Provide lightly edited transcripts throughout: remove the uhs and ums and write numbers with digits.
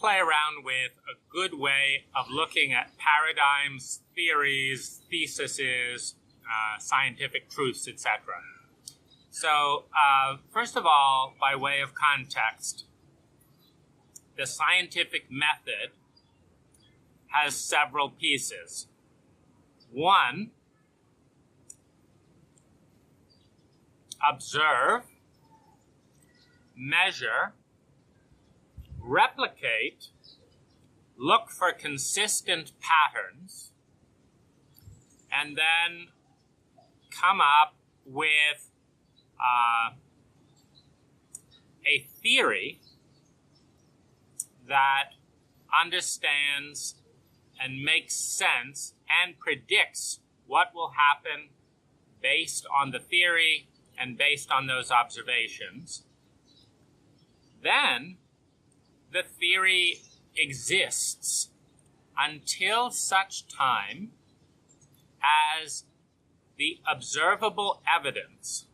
play around with a good way of looking at paradigms, theories, theses, scientific truths, etc. So, first of all, by way of context, the scientific method has several pieces. One, observe, measure, replicate, look for consistent patterns, and then come up with a theory that understands and makes sense and predicts what will happen based on the theory and based on those observations. Then the theory exists until such time as the observable evidence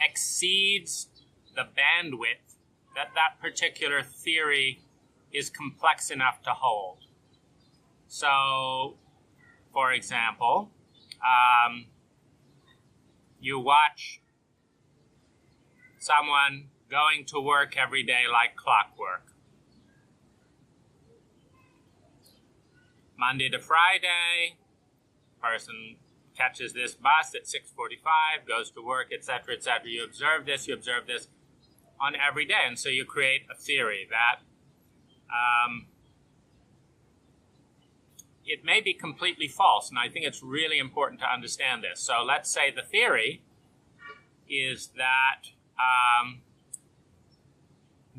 exceeds the bandwidth that that particular theory is complex enough to hold. So, for example, you watch someone going to work every day like clockwork. Monday to Friday, person catches this bus at 6:45, goes to work, etc., etc. You observe this on every day, and so you create a theory that it may be completely false, and I think it's really important to understand this. So let's say the theory is that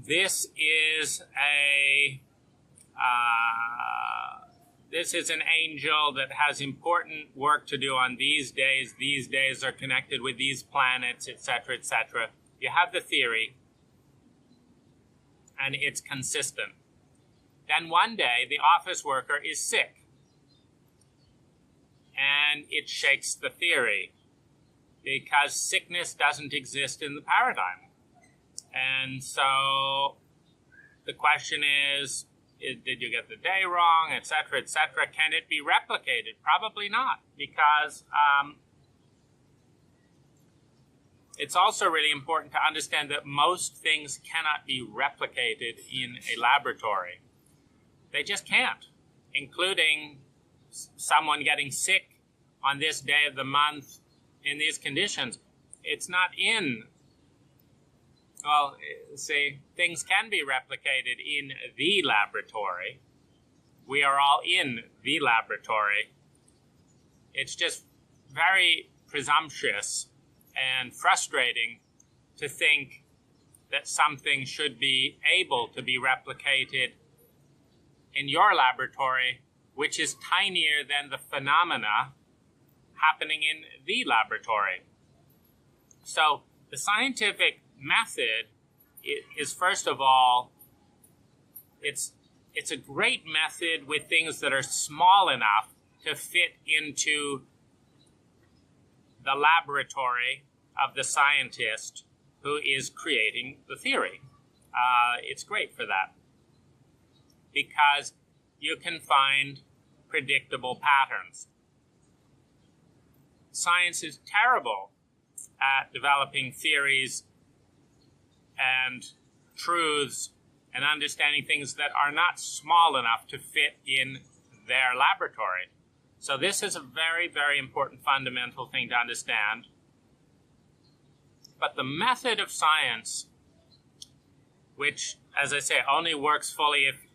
this is an angel that has important work to do on these days. These days are connected with these planets, etc., etc. You have the theory, and it's consistent. Then one day, the office worker is sick, and it shakes the theory, because sickness doesn't exist in the paradigm. And so the question is, did you get the day wrong, etc., etc.? Can it be replicated? Probably not, because it's also really important to understand that most things cannot be replicated in a laboratory. They just can't, including someone getting sick on this day of the month in these conditions. It's not in, well, say, things can be replicated in the laboratory. We are all in the laboratory. It's just very presumptuous and frustrating to think that something should be able to be replicated in your laboratory, which is tinier than the phenomena happening in the laboratory. So the scientific method is, first of all, it's a great method with things that are small enough to fit into the laboratory of the scientist who is creating the theory. It's great for that, because you can find predictable patterns. Science is terrible at developing theories and truths and understanding things that are not small enough to fit in their laboratory. So this is a very, very important fundamental thing to understand. But the method of science, which, as I say, only works fully if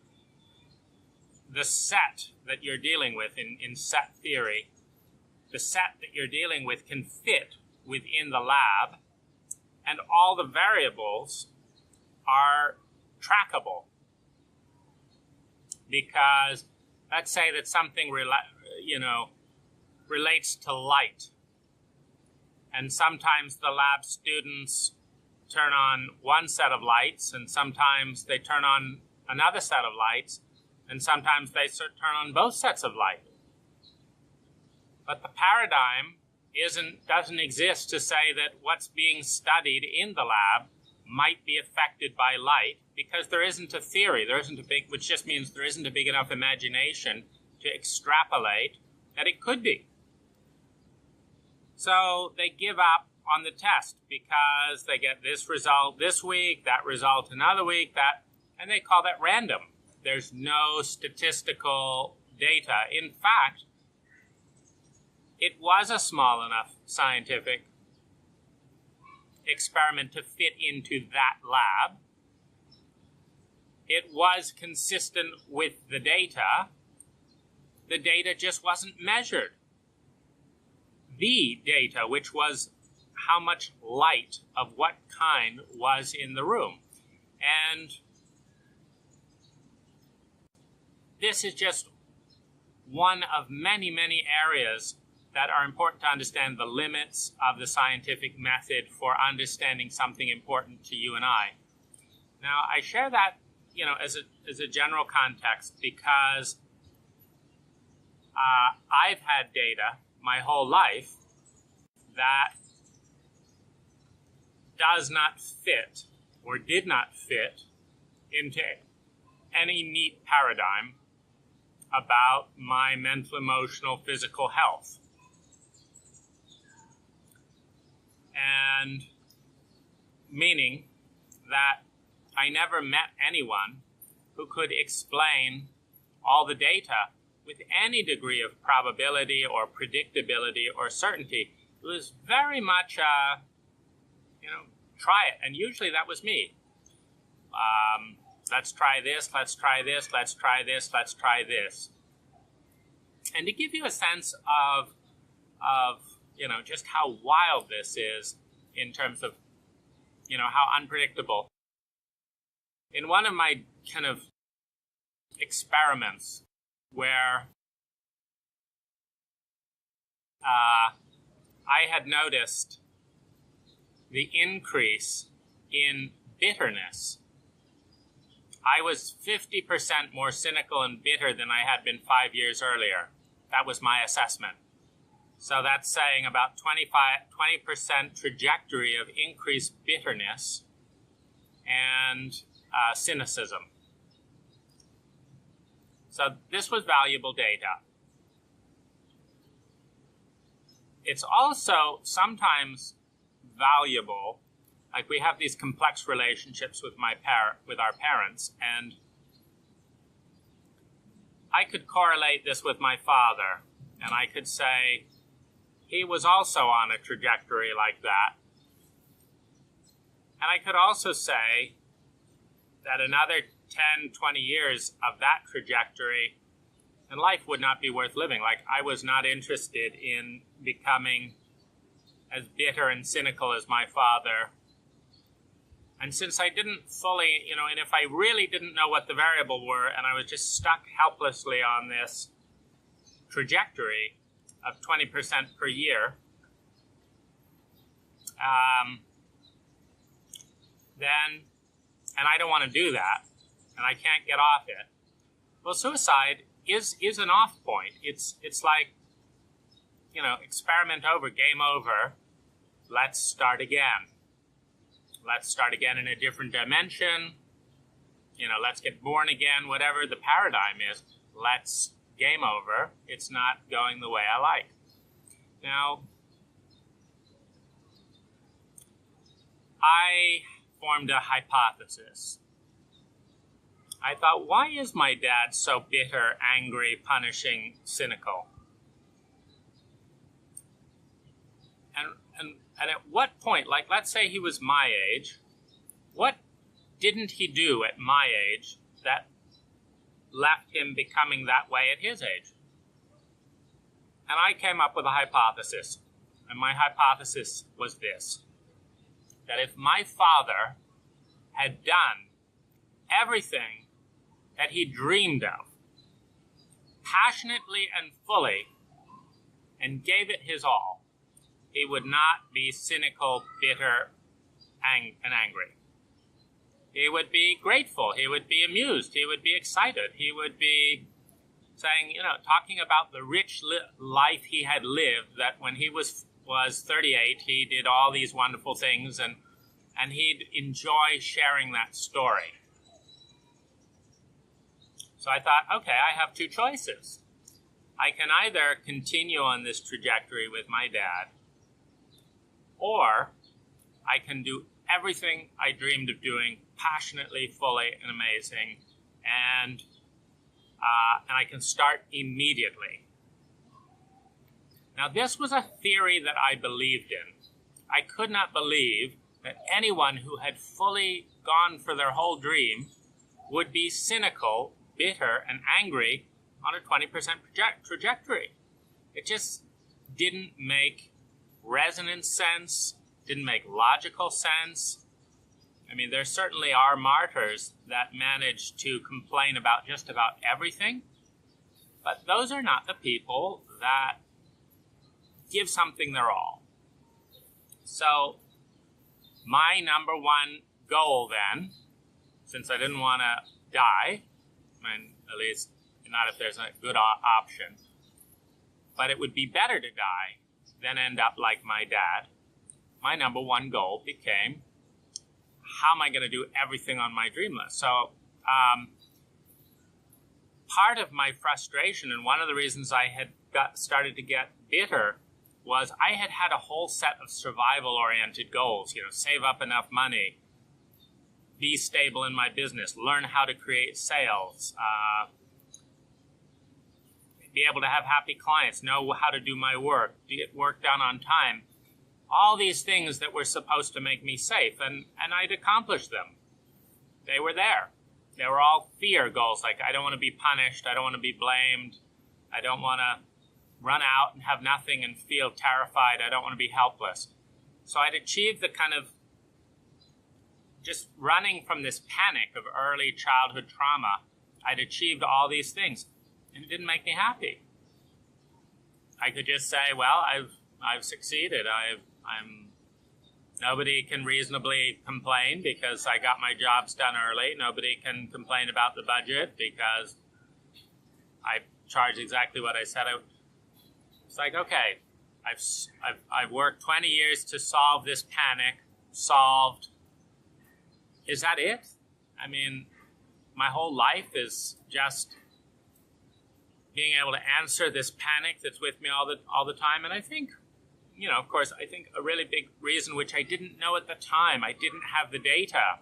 the set that you're dealing with in set theory, the set that you're dealing with can fit within the lab, and all the variables are trackable. Because let's say that something relates to light, and sometimes the lab students turn on one set of lights, and sometimes they turn on another set of lights, and sometimes they turn on both sets of light. But the paradigm doesn't exist to say that what's being studied in the lab might be affected by light, because there isn't a theory, which just means there isn't a big enough imagination to extrapolate that it could be. So they give up on the test because they get this result this week, that result another week, and they call that random. There's no statistical data. In fact, it was a small enough scientific experiment to fit into that lab. It was consistent with the data. The data just wasn't measured. The data, which was how much light of what kind was in the room. And this is just one of many, many areas that are important to understand the limits of the scientific method for understanding something important to you and I. Now, I share that, as a general context because I've had data my whole life that does not fit or did not fit into any neat paradigm about my mental, emotional, physical health. And meaning that I never met anyone who could explain all the data with any degree of probability or predictability or certainty. It was very much, try it. And usually that was me. Let's try this, let's try this, let's try this, let's try this. And to give you a sense of just how wild this is in terms of, how unpredictable. In one of my kind of experiments where I had noticed the increase in bitterness. I was 50% more cynical and bitter than I had been 5 years earlier. That was my assessment. So that's saying about 20% trajectory of increased bitterness and cynicism. So this was valuable data. It's also sometimes valuable, like we have these complex relationships with our parents, and I could correlate this with my father, and I could say he was also on a trajectory like that. And I could also say that another 10, 20 years of that trajectory, and life would not be worth living. Like, I was not interested in becoming as bitter and cynical as my father. And since I didn't fully, and if I really didn't know what the variables were, and I was just stuck helplessly on this trajectory of 20% per year, then, and I don't want to do that, and I can't get off it. Well, suicide is an off point. It's like, experiment over, game over. Let's start again. Let's start again in a different dimension. Let's get born again, whatever the paradigm is. Let's game over. It's not going the way I like. Now, I formed a hypothesis. I thought, why is my dad so bitter, angry, punishing, cynical? And at what point, like let's say he was my age, what didn't he do at my age that left him becoming that way at his age? And I came up with a hypothesis. And my hypothesis was this: that if my father had done everything that he dreamed of, passionately and fully, and gave it his all, he would not be cynical, bitter, and angry. He would be grateful. He would be amused. He would be excited. He would be saying, talking about the rich life he had lived, that when he was 38, he did all these wonderful things, and and he'd enjoy sharing that story. So I thought, okay, I have two choices. I can either continue on this trajectory with my dad, or I can do everything I dreamed of doing passionately, fully, and amazing, and I can start immediately. Now, this was a theory that I believed in. I could not believe that anyone who had fully gone for their whole dream would be cynical, bitter, and angry on a 20% trajectory. It just didn't make resonant sense, didn't make logical sense. I mean, there certainly are martyrs that manage to complain about just about everything, but those are not the people that give something their all. So my number one goal then, since I didn't want to die, and at least not if there's a good option, but it would be better to die than end up like my dad, my number one goal became, how am I going to do everything on my dream list? So part of my frustration, and one of the reasons I had started to get bitter, was I had had a whole set of survival-oriented goals. Save up enough money, be stable in my business, learn how to create sales, be able to have happy clients, know how to do my work, get work done on time. All these things that were supposed to make me safe, and I'd accomplished them. They were there. They were all fear goals, like I don't want to be punished, I don't want to be blamed, I don't want to run out and have nothing and feel terrified, I don't want to be helpless. So I'd achieved the kind of just running from this panic of early childhood trauma. I'd achieved all these things, and it didn't make me happy. I could just say, well, I've succeeded. Nobody can reasonably complain because I got my jobs done early. Nobody can complain about the budget because I charged exactly what I said I would. It's like, okay, I've worked 20 years to solve this panic. Solved. Is that it? I mean, my whole life is just being able to answer this panic that's with me all the time. And I think, of course, I think a really big reason, which I didn't know at the time, I didn't have the data,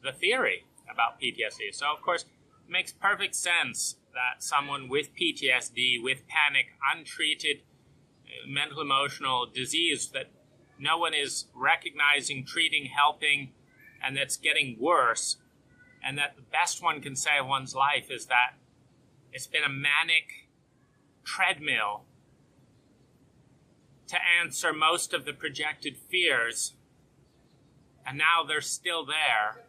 the theory about PTSD. So, of course, it makes perfect sense that someone with PTSD, with panic, untreated mental emotional disease that no one is recognizing, treating, helping, and that's getting worse, and that the best one can say of one's life is that it's been a manic treadmill to answer most of the projected fears, and now they're still there,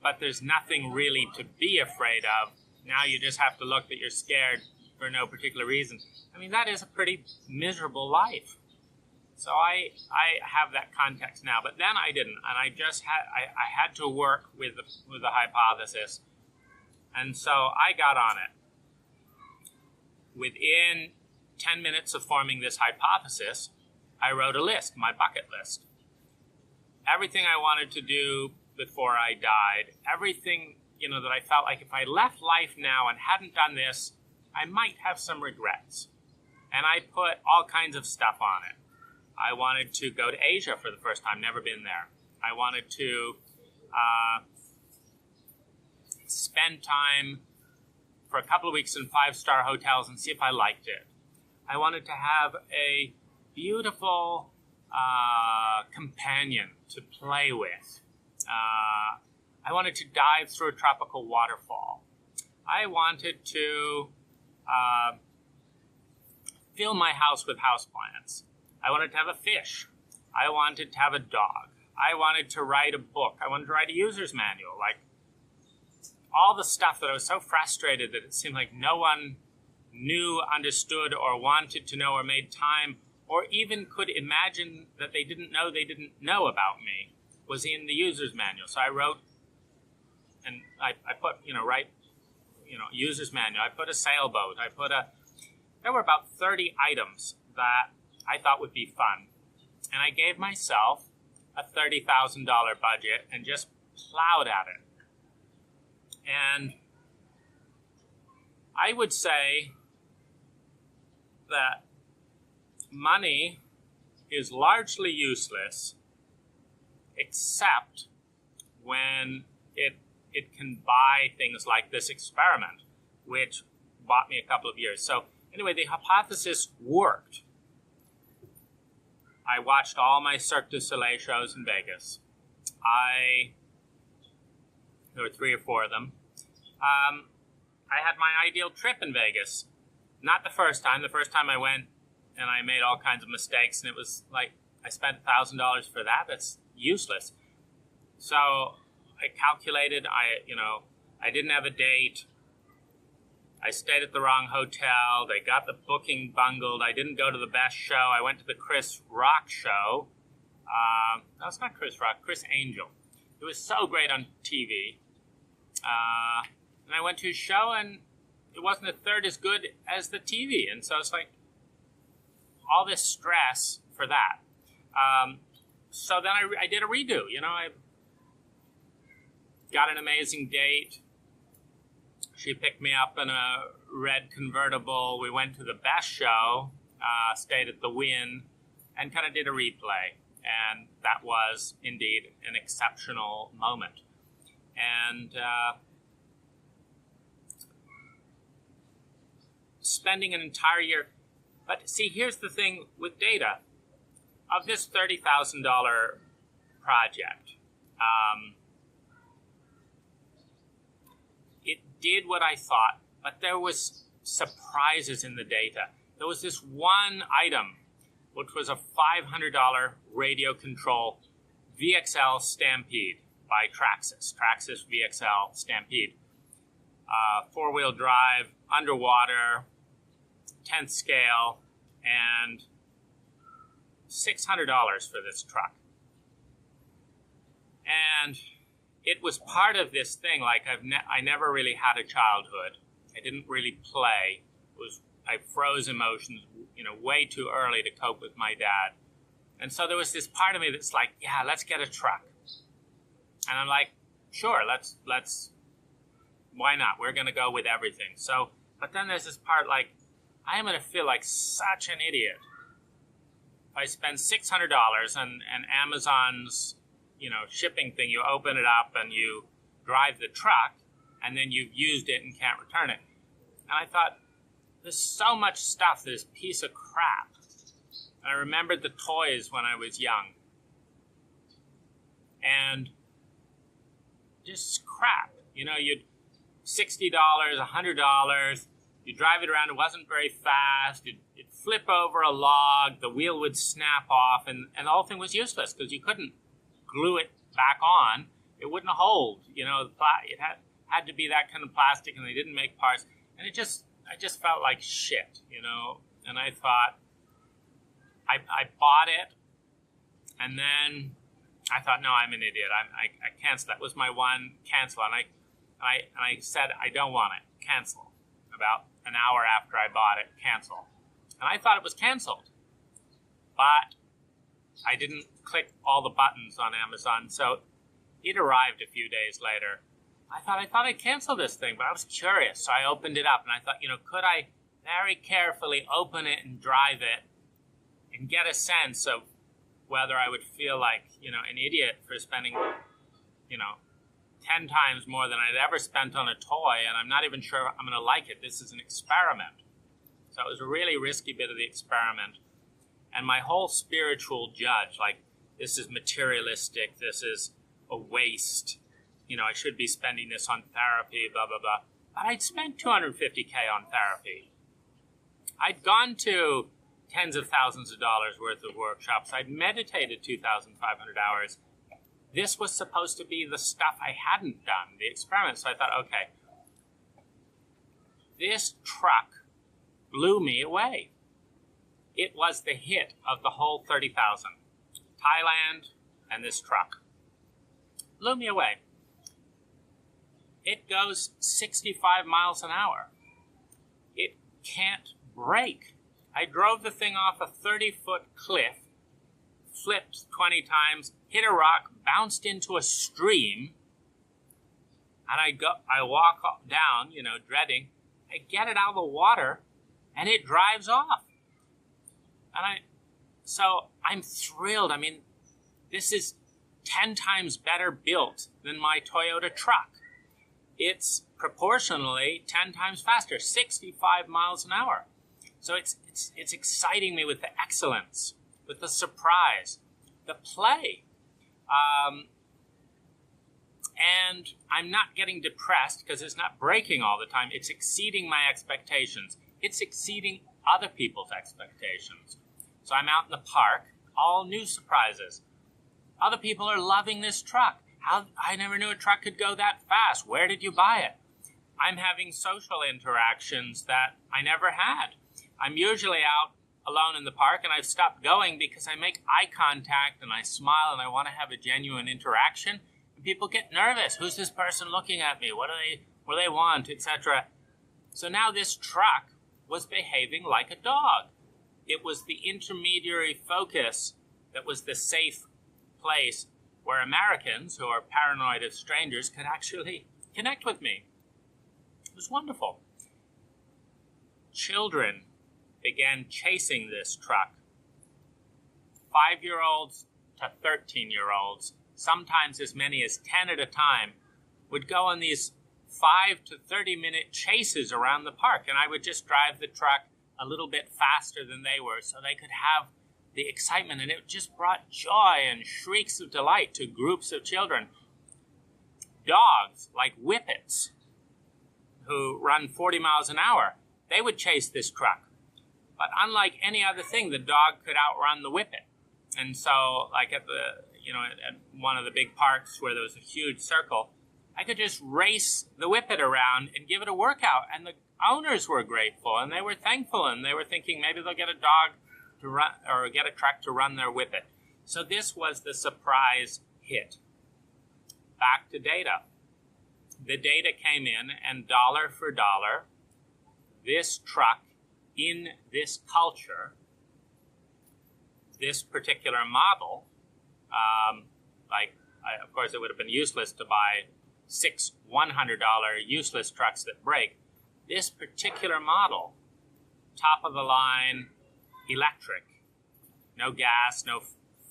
but there's nothing really to be afraid of. Now you just have to look that you're scared for no particular reason. I mean, that is a pretty miserable life. So I have that context now, but then I didn't, and I had to work with the hypothesis, and so I got on it. Within 10 minutes of forming this hypothesis, I wrote a list, my bucket list. Everything I wanted to do before I died, everything, that I felt like if I left life now and hadn't done this, I might have some regrets. And I put all kinds of stuff on it. I wanted to go to Asia for the first time, never been there. I wanted to spend time for a couple of weeks in 5-star hotels and see if I liked it. I wanted to have a beautiful companion to play with. I wanted to dive through a tropical waterfall. I wanted to fill my house with houseplants. I wanted to have a fish. I wanted to have a dog. I wanted to write a book. I wanted to write a user's manual. Like, all the stuff that I was so frustrated that it seemed like no one knew, understood, or wanted to know, or made time, or even could imagine that they didn't know about me, was in the user's manual. So I wrote, and I put, user's manual. I put a sailboat. There were about 30 items that I thought would be fun. And I gave myself a $30,000 budget and just plowed at it. And I would say that money is largely useless except when it can buy things like this experiment, which bought me a couple of years. So anyway, the hypothesis worked. I watched all my Cirque du Soleil shows in Vegas. There were 3 or 4 of them. I had my ideal trip in Vegas. Not the first time. The first time I went and I made all kinds of mistakes, and it was like I spent $1,000 for that. That's useless. So I calculated, I didn't have a date. I stayed at the wrong hotel. They got the booking bungled. I didn't go to the best show. I went to the Chris Rock show. No, it's not Chris Rock, Chris Angel. It was so great on TV. And I went to his show, and it wasn't a third as good as the TV. And so it's like all this stress for that. So then I did a redo. I got an amazing date. She picked me up in a red convertible. We went to the best show, stayed at the Wynn, and kind of did a replay. And that was indeed an exceptional moment. And spending an entire year. But see, here's the thing with data. Of this $30,000 project, it did what I thought, but there was surprises in the data. There was this one item, which was a $500 radio control VXL Stampede by Traxxas. Traxxas VXL Stampede. 4-wheel drive, underwater, 10th scale, and $600 for this truck. And it was part of this thing, like I never really had a childhood. I didn't really play. I froze emotions, way too early to cope with my dad. And so there was this part of me that's like, yeah, let's get a truck. And I'm like, sure, let's why not? We're going to go with everything. So, but then there's this part like, I am going to feel like such an idiot if I spend $600 and Amazon's, shipping thing, you open it up and you drive the truck and then you've used it and can't return it. And I thought, there's so much stuff, this piece of crap. And I remembered the toys when I was young. And just crap. You'd $60, $100, you drive it around, it wasn't very fast, it'd flip over a log, the wheel would snap off, and the whole thing was useless because you couldn't glue it back on. It wouldn't hold. It had to be that kind of plastic, and they didn't make parts. And I just felt like shit, And I thought, I bought it, and then I thought, no, I'm an idiot. I canceled. That was my one cancel, and I said, I don't want it. Cancel. About an hour after I bought it, cancel. And I thought it was canceled, but I didn't click all the buttons on Amazon, so it arrived a few days later. I thought I'd cancel this thing, but I was curious, so I opened it up, and I thought, could I very carefully open it and drive it and get a sense of whether I would feel like, an idiot for spending, 10 times more than I'd ever spent on a toy, and I'm not even sure I'm going to like it. This is an experiment. So it was a really risky bit of the experiment. And my whole spiritual judge, like, this is materialistic, this is a waste, I should be spending this on therapy, blah, blah, blah. But I'd spent $250K on therapy. I'd gone to tens of thousands of dollars worth of workshops. I'd meditated 2,500 hours. This was supposed to be the stuff I hadn't done, the experiment. So I thought, okay, this truck blew me away. It was the hit of the whole 30,000. Thailand and this truck. Blew me away. It goes 65 miles an hour. It can't brake. I drove the thing off a 30-foot cliff flipped 20 times, hit a rock, bounced into a stream, and I walk down, dreading. I get it out of the water, and it drives off. So I'm thrilled. I mean, this is 10 times better built than my Toyota truck. It's proportionally 10 times faster, 65 miles an hour. So it's exciting me with the excellence, with the surprise, the play. And I'm not getting depressed because it's not breaking all the time. It's exceeding my expectations. It's exceeding other people's expectations. So I'm out in the park, all new surprises. Other people are loving this truck. I never knew a truck could go that fast. Where did you buy it? I'm having social interactions that I never had. I'm usually out alone in the park, and I've stopped going because I make eye contact and I smile and I want to have a genuine interaction. And people get nervous. Who's this person looking at me? What do they want, etc. So now this truck was behaving like a dog. It was the intermediary focus that was the safe place where Americans, who are paranoid of strangers, could actually connect with me. It was wonderful. Children began chasing this truck. 5-year-olds to 13-year-olds, sometimes as many as 10 at a time, would go on these 5 to 30-minute chases around the park, and I would just drive the truck a little bit faster than they were so they could have the excitement, and it just brought joy and shrieks of delight to groups of children. Dogs, like whippets, who run 40 miles an hour, they would chase this truck. But unlike any other thing, the dog could outrun the whippet. And so, like at one of the big parks where there was a huge circle, I could just race the whippet around and give it a workout. And the owners were grateful, and they were thankful, and they were thinking maybe they'll get a dog to run, or get a truck to run their whippet. So this was the surprise hit. Back to data. The data came in, and dollar for dollar, this truck in this culture, this particular model, of course it would have been useless to buy 6 $100 useless trucks that break. This particular model, top of the line, electric, no gas, no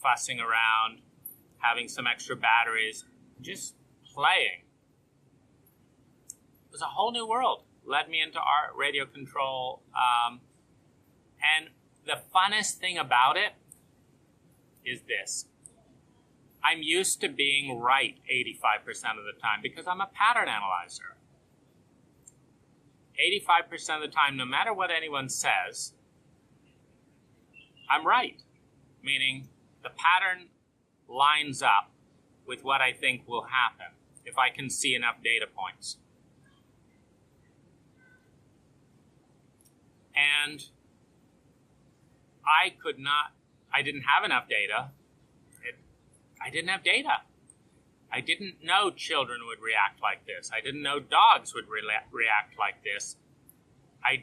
fussing around, having some extra batteries, just playing. It was a whole new world. Led me into art, radio control, and the funnest thing about it is this. I'm used to being right 85% of the time because I'm a pattern analyzer. 85% of the time, no matter what anyone says, I'm right. Meaning the pattern lines up with what I think will happen if I can see enough data points. And I didn't have enough data. I didn't have data. I didn't know children would react like this. I didn't know dogs would react like this. I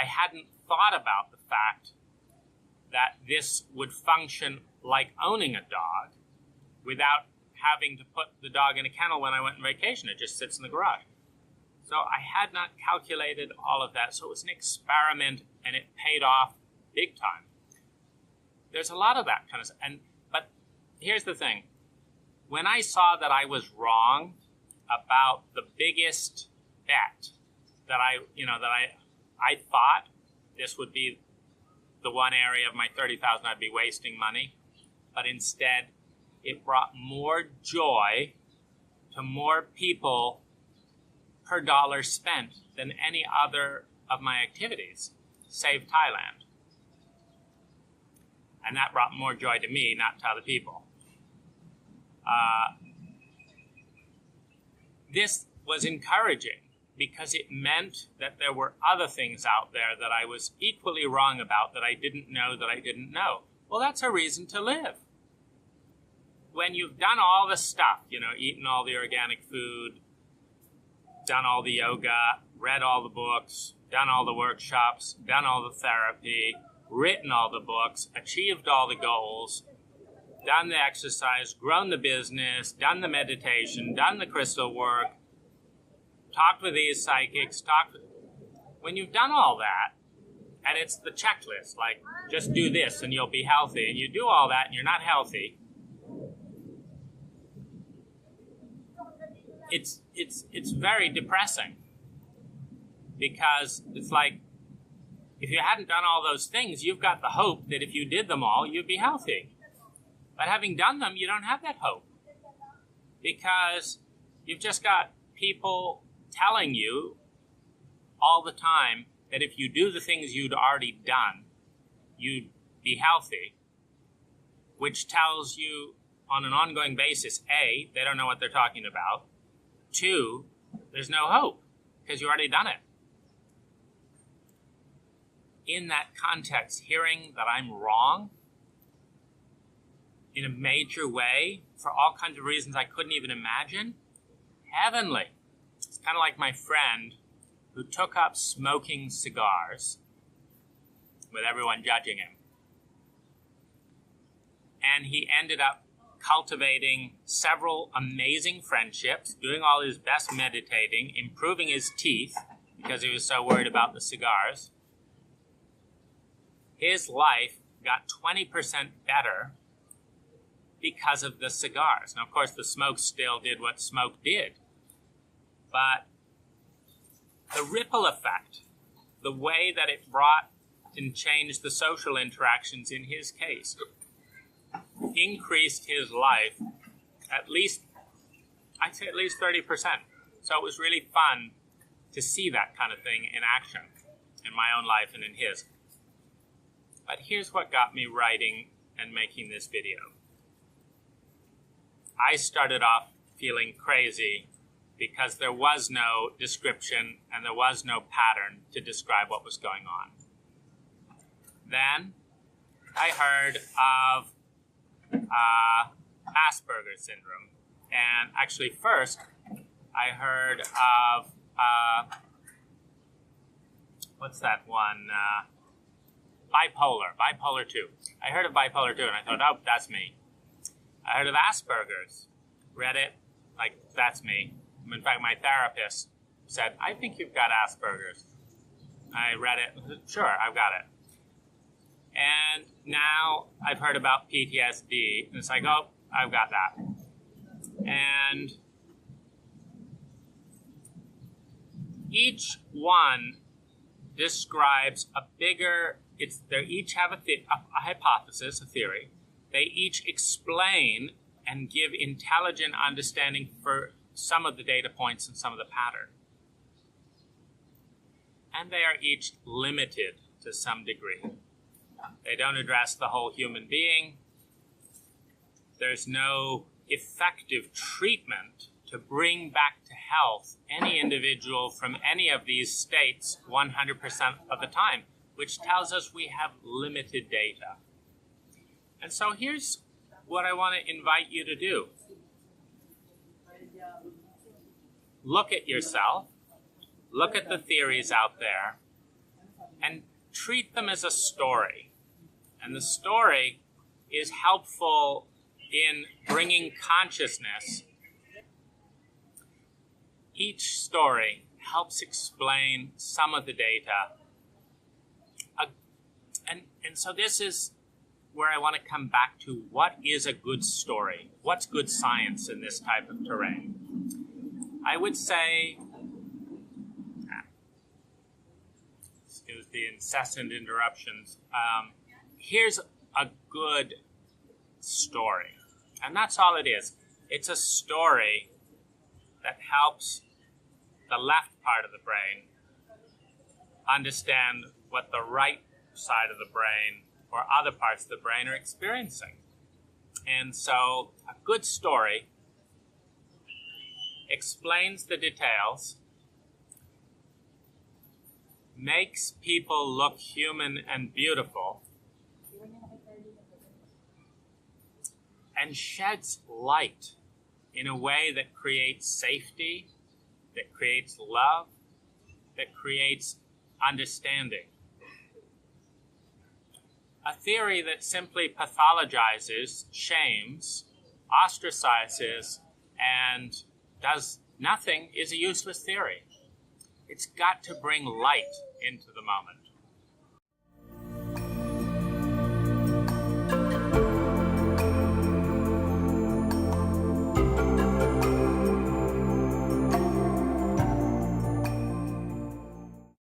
hadn't thought about the fact that this would function like owning a dog without having to put the dog in a kennel when I went on vacation. It just sits in the garage. So I had not calculated all of that. So it was an experiment, and it paid off big time. There's a lot of that kind of stuff. But here's the thing. When I saw that I was wrong about the biggest bet that I thought this would be the one area of my 30,000 I'd be wasting money, but instead it brought more joy to more people per dollar spent than any other of my activities, save Thailand. And that brought more joy to me, not to other people. This was encouraging because it meant that there were other things out there that I was equally wrong about that I didn't know that I didn't know. Well, that's a reason to live. When you've done all the stuff, eaten all the organic food, done all the yoga, read all the books, done all the workshops, done all the therapy, written all the books, achieved all the goals, done the exercise, grown the business, done the meditation, done the crystal work, talked with these psychics, when you've done all that, and it's the checklist, like just do this and you'll be healthy, and you do all that and you're not healthy, it's very depressing, because it's like, if you hadn't done all those things, you've got the hope that if you did them all, you'd be healthy. But having done them, you don't have that hope, because you've just got people telling you all the time that if you do the things you'd already done, you'd be healthy, which tells you on an ongoing basis, A, they don't know what they're talking about. 2, there's no hope, because you already done it. In that context, hearing that I'm wrong in a major way for all kinds of reasons I couldn't even imagine, heavenly. It's kind of like my friend who took up smoking cigars with everyone judging him. And he ended up cultivating several amazing friendships, doing all his best meditating, improving his teeth because he was so worried about the cigars. His life got 20% better because of the cigars. Now, of course, the smoke still did what smoke did. But the ripple effect, the way that it brought and changed the social interactions in his case, increased his life at least, I'd say at least 30%. So it was really fun to see that kind of thing in action in my own life and in his. But here's what got me writing and making this video. I started off feeling crazy because there was no description and there was no pattern to describe what was going on. Then I heard of Asperger's syndrome. And actually first, I heard of, what's that one? Bipolar 2. I heard of bipolar 2 and I thought, oh, that's me. I heard of Asperger's, read it, like, that's me. In fact, my therapist said, I think you've got Asperger's. I read it, sure, I've got it. And now I've heard about PTSD, and it's like, oh, I've got that. And each one describes a bigger, they each have a hypothesis, a theory. They each explain and give intelligent understanding for some of the data points and some of the pattern. And they are each limited to some degree. They don't address the whole human being. There's no effective treatment to bring back to health any individual from any of these states 100% of the time, which tells us we have limited data. And so here's what I want to invite you to do. Look at yourself, look at the theories out there, and treat them as a story. And the story is helpful in bringing consciousness. Each story helps explain some of the data. And so this is where I want to come back to what is a good story? What's good science in this type of terrain? I would say, excuse the incessant interruptions, here's a good story. And that's all it is. It's a story that helps the left part of the brain understand what the right side of the brain or other parts of the brain are experiencing. And so a good story explains the details, makes people look human and beautiful, and sheds light in a way that creates safety, that creates love, that creates understanding. A theory that simply pathologizes, shames, ostracizes, and does nothing is a useless theory. It's got to bring light into the moment.